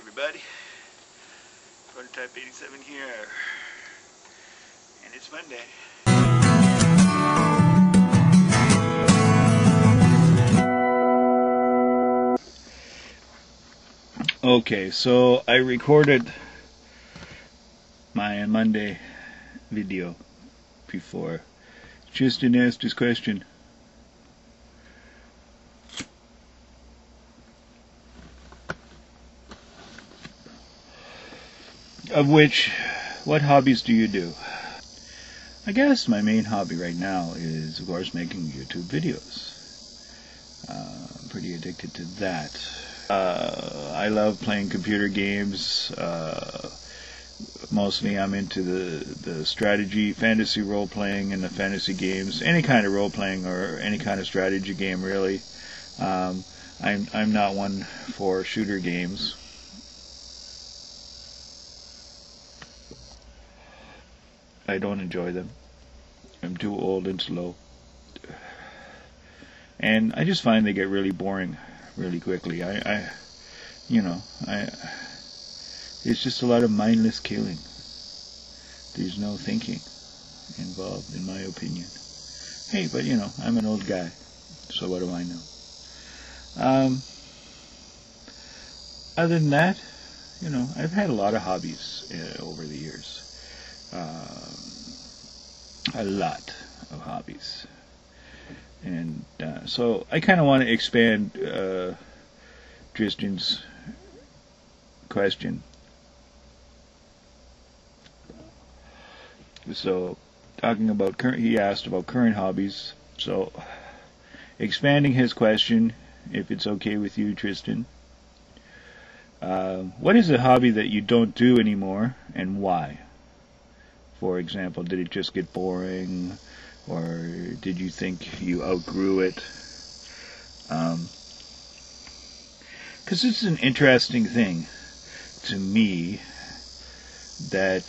everybody. Prototype 87 here, and it's Monday. Okay, so I recorded my Monday video before. Tristan asked his question. Of which, what hobbies do you do? I guess my main hobby right now is, of course, making YouTube videos. I'm pretty addicted to that. I love playing computer games. Mostly I'm into the strategy, fantasy role-playing, and the fantasy games. Any kind of role-playing or any kind of strategy game, really. I'm not one for shooter games. I don't enjoy them. I'm too old and slow. And I just find they get really boring really quickly. It's just a lot of mindless killing. There's no thinking involved, in my opinion. Hey, but I'm an old guy, so what do I know? Other than that, I've had a lot of hobbies over the years. A lot of hobbies. And so I kind of want to expand Tristan's question. So, talking about he asked about current hobbies. So, expanding his question, if it's okay with you, Tristan. What is a hobby that you don't do anymore, and why? For example, did it just get boring, or did you think you outgrew it? Because it's an interesting thing to me that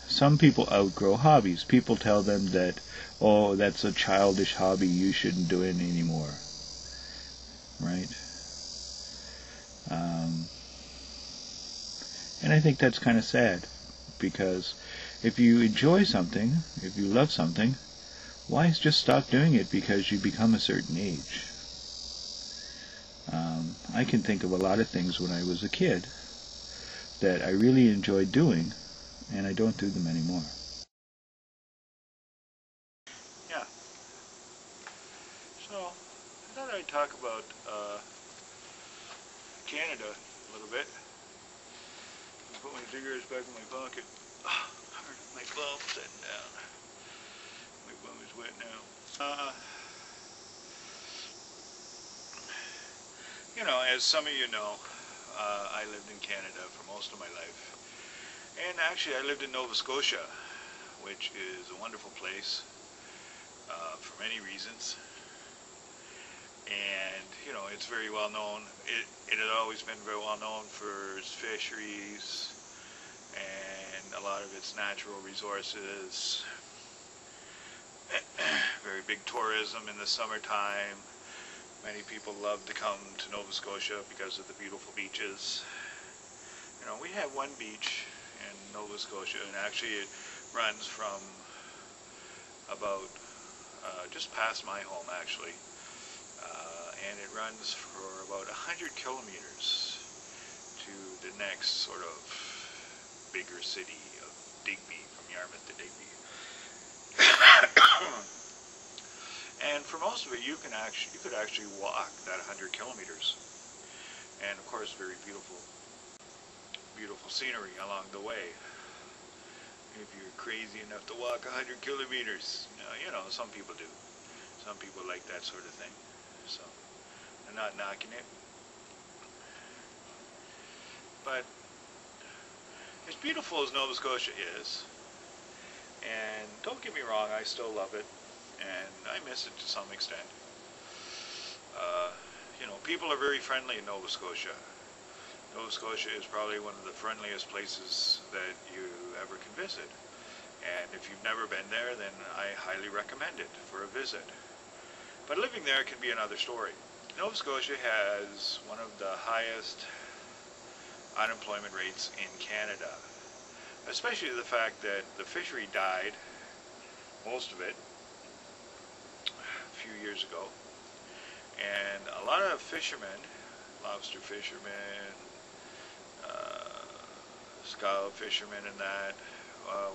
some people outgrow hobbies. People tell them that, oh, that's a childish hobby, you shouldn't do it anymore. Right? And I think that's kind of sad, because if you enjoy something, if you love something, why just stop doing it because you become a certain age? I can think of a lot of things when I was a kid that I really enjoyed doing, and I don't do them anymore. Yeah. So, I thought I'd talk about Canada a little bit. Put my fingers back in my pocket. My bum sitting down. My bum is wet now. As some of you know, I lived in Canada for most of my life. And actually I lived in Nova Scotia, which is a wonderful place for many reasons. And, it's very well known. It had always been very well known for its fisheries and a lot of its natural resources. Very big tourism in the summertime. Many people love to come to Nova Scotia because of the beautiful beaches. We have one beach in Nova Scotia, and actually it runs from about just past my home, actually. And it runs for about 100 kilometers to the next sort of bigger city of Digby, from Yarmouth to Digby. And for most of it, you could actually walk that 100 kilometers, and of course, very beautiful scenery along the way. If you're crazy enough to walk 100 kilometers, some people do. Some people like that sort of thing. So, I'm not knocking it, but as beautiful as Nova Scotia is, and don't get me wrong, I still love it, and I miss it to some extent. People are very friendly in Nova Scotia. Nova Scotia is probably one of the friendliest places that you ever can visit. And if you've never been there, then I highly recommend it for a visit. But living there can be another story. Nova Scotia has one of the highest unemployment rates in Canada, especially the fact that the fishery died, most of it, a few years ago, and a lot of fishermen, lobster fishermen, scallop fishermen and that,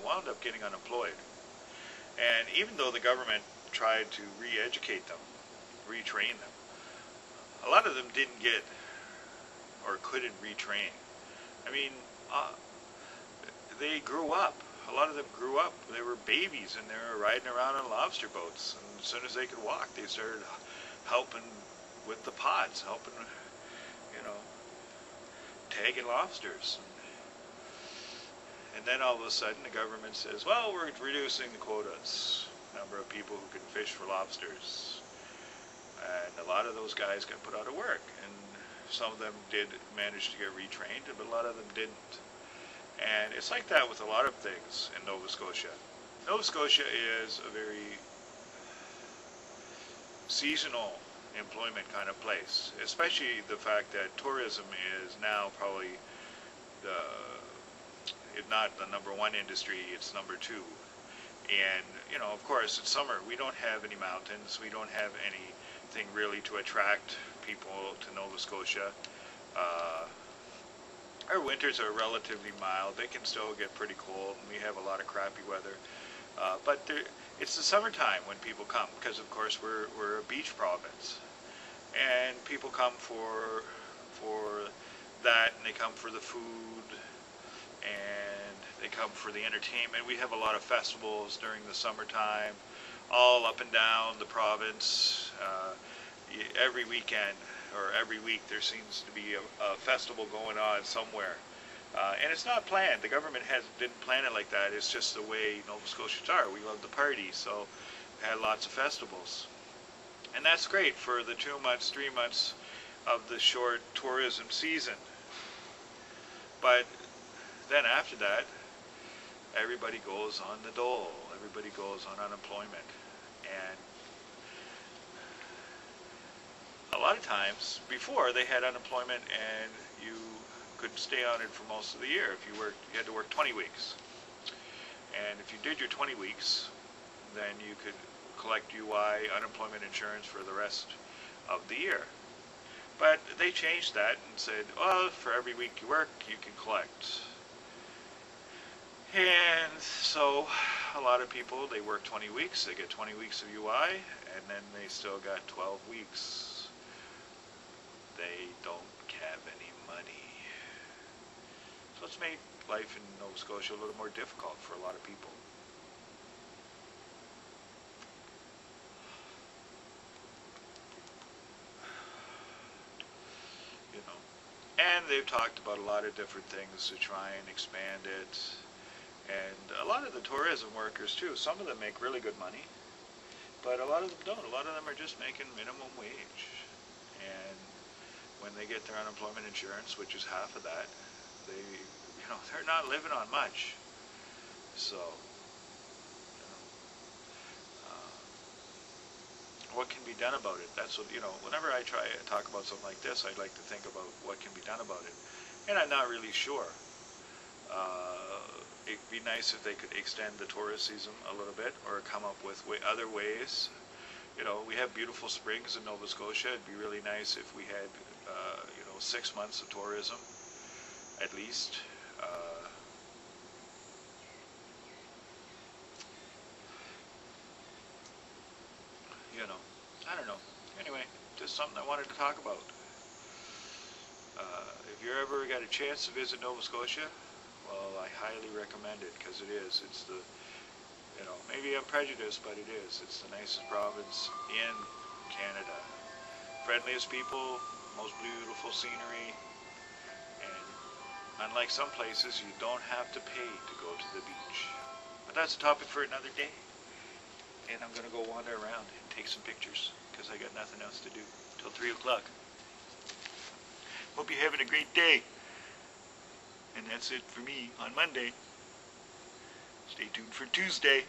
wound up getting unemployed. And even though the government tried to re-educate them, retrain them, a lot of them didn't get or couldn't retrain. I mean, they grew up. A lot of them grew up. They were babies and they were riding around on lobster boats. And as soon as they could walk, they started helping with the pods, helping, you know, tagging lobsters. And then all of a sudden the government says, well, we're reducing the quotas, number of people who can fish for lobsters. And a lot of those guys got put out of work. And some of them did manage to get retrained, but a lot of them didn't. And it's like that with a lot of things in Nova Scotia. Nova Scotia is a very seasonal employment kind of place, especially the fact that tourism is now probably the, if not the #1 industry, it's #2. And, you know, of course, it's summer. We don't have any mountains. We don't have anything really to attract people to Nova Scotia. Our winters are relatively mild. They can still get pretty cold, and we have a lot of crappy weather. But it's the summertime when people come, because of course we're a beach province, and people come for that, and they come for the food, and they come for the entertainment. We have a lot of festivals during the summertime, all up and down the province. Every weekend or every week there seems to be a festival going on somewhere. And it's not planned. The government didn't plan it like that. It's just the way Nova Scotians are. We love the party, so we had lots of festivals. And that's great for the 2 months, 3 months of the short tourism season. But then after that, everybody goes on the dole. Everybody goes on unemployment. And a lot of times, before, they had unemployment and you could stay on it for most of the year. If you worked, you had to work 20 weeks. And if you did your 20 weeks, then you could collect UI, unemployment insurance, for the rest of the year. But they changed that and said, well, for every week you work, you can collect. And so a lot of people, they work 20 weeks, they get 20 weeks of UI, and then they still got 12 weeks. They don't have any money. So it's made life in Nova Scotia a little more difficult for a lot of people. You know, and they've talked about a lot of different things to try and expand it. And a lot of the tourism workers too, some of them make really good money, but a lot of them don't. A lot of them are just making minimum wage. And when they get their unemployment insurance, which is half of that, they're not living on much. So, what can be done about it? That's what, whenever I try to talk about something like this, I'd like to think about what can be done about it. And I'm not really sure. It'd be nice if they could extend the tourist season a little bit, or come up with other ways. We have beautiful springs in Nova Scotia. It'd be really nice if we had, 6 months of tourism, at least. I don't know. Anyway, just something I wanted to talk about. If you ever got a chance to visit Nova Scotia, well, I highly recommend it, because it's the, maybe I'm prejudiced, but it is. It's the nicest province in Canada. Friendliest people, most beautiful scenery, and unlike some places, you don't have to pay to go to the beach. But that's a topic for another day. And I'm going to go wander around and take some pictures, because I got nothing else to do till 3 o'clock. Hope you're having a great day. And that's it for me on Monday. Stay tuned for Tuesday.